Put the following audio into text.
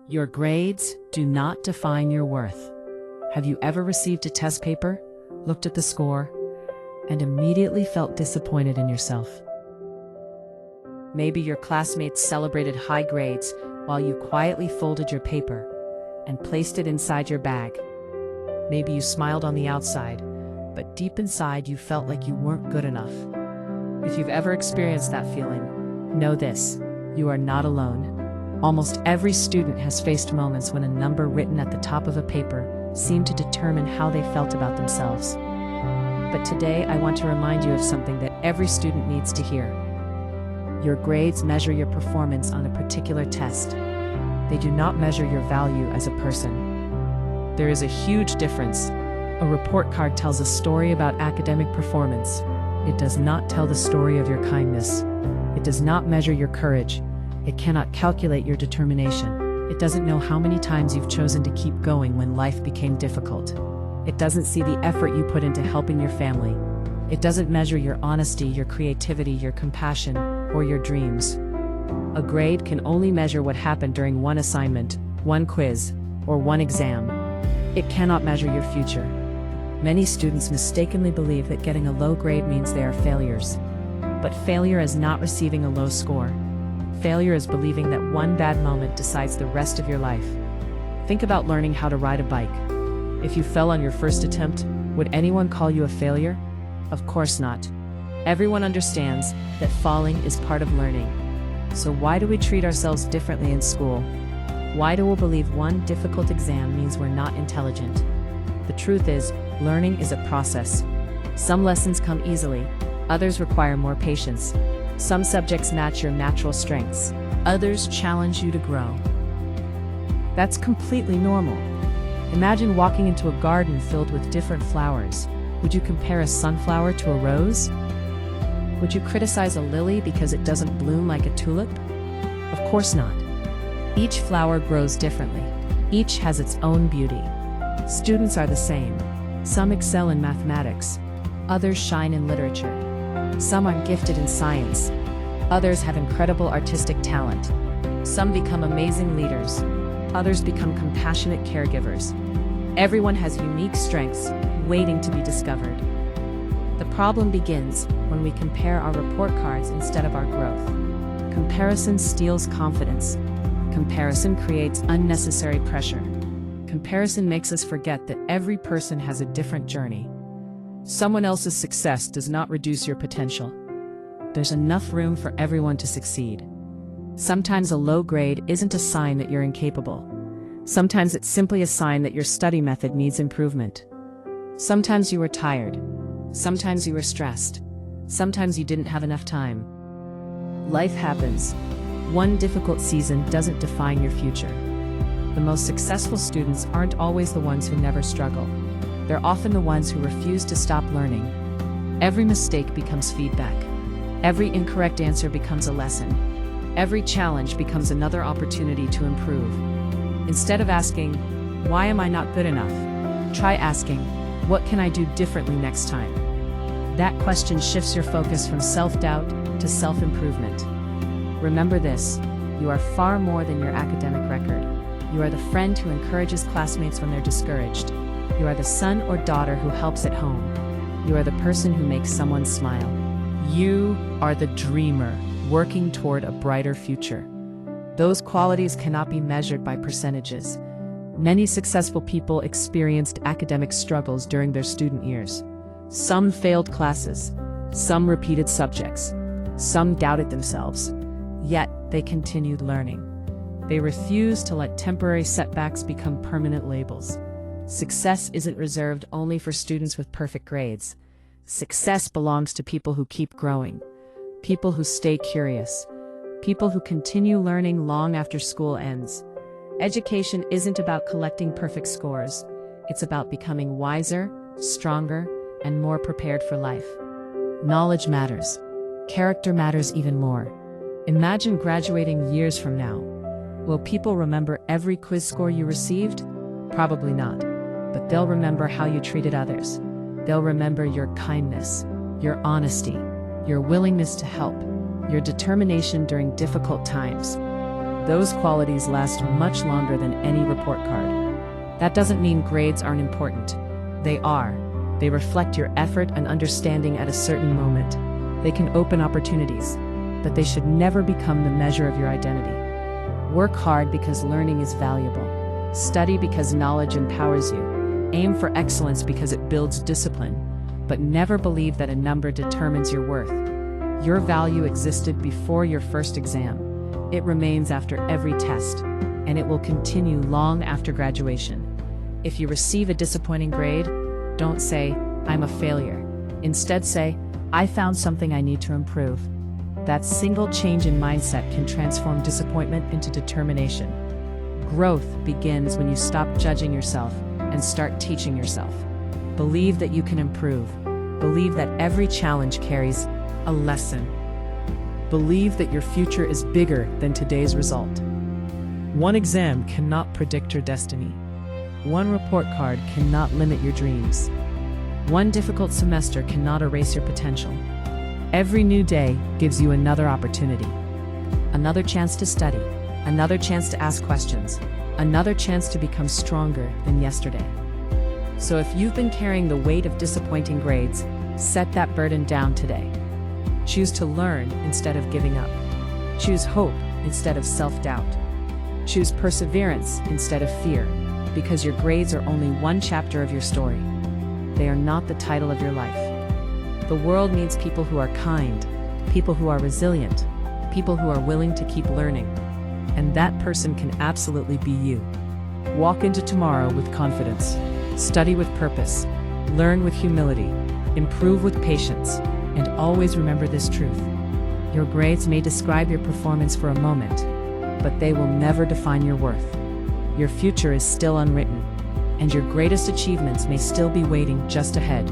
Your grades do not define your worth. Have you ever received a test paper, looked at the score, and immediately felt disappointed in yourself? Maybe your classmates celebrated high grades while you quietly folded your paper and placed it inside your bag. Maybe you smiled on the outside, but deep inside you felt like you weren't good enough. If you've ever experienced that feeling, know this: you are not alone. Almost every student has faced moments when a number written at the top of a paper seemed to determine how they felt about themselves. But today I want to remind you of something that every student needs to hear. Your grades measure your performance on a particular test. They do not measure your value as a person. There is a huge difference. A report card tells a story about academic performance. It does not tell the story of your kindness. It does not measure your courage. It cannot calculate your determination. It doesn't know how many times you've chosen to keep going when life became difficult. It doesn't see the effort you put into helping your family. It doesn't measure your honesty, your creativity, your compassion, or your dreams. A grade can only measure what happened during one assignment, one quiz, or one exam. It cannot measure your future. Many students mistakenly believe that getting a low grade means they are failures. But failure is not receiving a low score. Failure is believing that one bad moment decides the rest of your life. Think about learning how to ride a bike. If you fell on your first attempt, would anyone call you a failure? Of course not. Everyone understands that falling is part of learning. So why do we treat ourselves differently in school? Why do we believe one difficult exam means we're not intelligent? The truth is, learning is a process. Some lessons come easily, others require more patience. Some subjects match your natural strengths, others challenge you to grow. That's completely normal. Imagine walking into a garden filled with different flowers. Would you compare a sunflower to a rose? Would you criticize a lily because it doesn't bloom like a tulip? Of course not. Each flower grows differently. Each has its own beauty. Students are the same. Some excel in mathematics. Others shine in literature. Some are gifted in science. Others have incredible artistic talent. Some become amazing leaders. Others become compassionate caregivers. Everyone has unique strengths waiting to be discovered. The problem begins when we compare our report cards instead of our growth. Comparison steals confidence. Comparison creates unnecessary pressure. Comparison makes us forget that every person has a different journey. Someone else's success does not reduce your potential. There's enough room for everyone to succeed. Sometimes a low grade isn't a sign that you're incapable. Sometimes it's simply a sign that your study method needs improvement. Sometimes you were tired. Sometimes you were stressed. Sometimes you didn't have enough time. Life happens. One difficult season doesn't define your future. The most successful students aren't always the ones who never struggle. They're often the ones who refuse to stop learning. Every mistake becomes feedback. Every incorrect answer becomes a lesson. Every challenge becomes another opportunity to improve. Instead of asking, "Why am I not good enough?" try asking, "What can I do differently next time?" That question shifts your focus from self-doubt to self-improvement. Remember this: you are far more than your academic record. You are the friend who encourages classmates when they're discouraged. You are the son or daughter who helps at home. You are the person who makes someone smile. You are the dreamer working toward a brighter future. Those qualities cannot be measured by percentages. Many successful people experienced academic struggles during their student years. Some failed classes. Some repeated subjects. Some doubted themselves. Yet they continued learning. They refused to let temporary setbacks become permanent labels. Success isn't reserved only for students with perfect grades. Success belongs to people who keep growing, people who stay curious, people who continue learning long after school ends. Education isn't about collecting perfect scores. It's about becoming wiser, stronger, and more prepared for life. Knowledge matters. Character matters even more. Imagine graduating years from now. Will people remember every quiz score you received? Probably not. But they'll remember how you treated others. They'll remember your kindness, your honesty, your willingness to help, your determination during difficult times. Those qualities last much longer than any report card. That doesn't mean grades aren't important. They are. They reflect your effort and understanding at a certain moment. They can open opportunities, but they should never become the measure of your identity. Work hard because learning is valuable. Study because knowledge empowers you. Aim for excellence because it builds discipline. But never believe that a number determines your worth. Your value existed before your first exam. It remains after every test, and it will continue long after graduation. If you receive a disappointing grade, don't say, "I'm a failure." Instead say, "I found something I need to improve." That single change in mindset can transform disappointment into determination. Growth begins when you stop judging yourself and start teaching yourself. Believe that you can improve. Believe that every challenge carries a lesson. Believe that your future is bigger than today's result. One exam cannot predict your destiny. One report card cannot limit your dreams. One difficult semester cannot erase your potential. Every new day gives you another opportunity. Another chance to study. Another chance to ask questions. Another chance to become stronger than yesterday. So if you've been carrying the weight of disappointing grades, set that burden down today. Choose to learn instead of giving up. Choose hope instead of self-doubt. Choose perseverance instead of fear, because your grades are only one chapter of your story. They are not the title of your life. The world needs people who are kind, people who are resilient, people who are willing to keep learning. And that person can absolutely be you. Walk into tomorrow with confidence. Study with purpose. Learn with humility. Improve with patience. And always remember this truth. Your grades may describe your performance for a moment, but they will never define your worth. Your future is still unwritten, and your greatest achievements may still be waiting just ahead.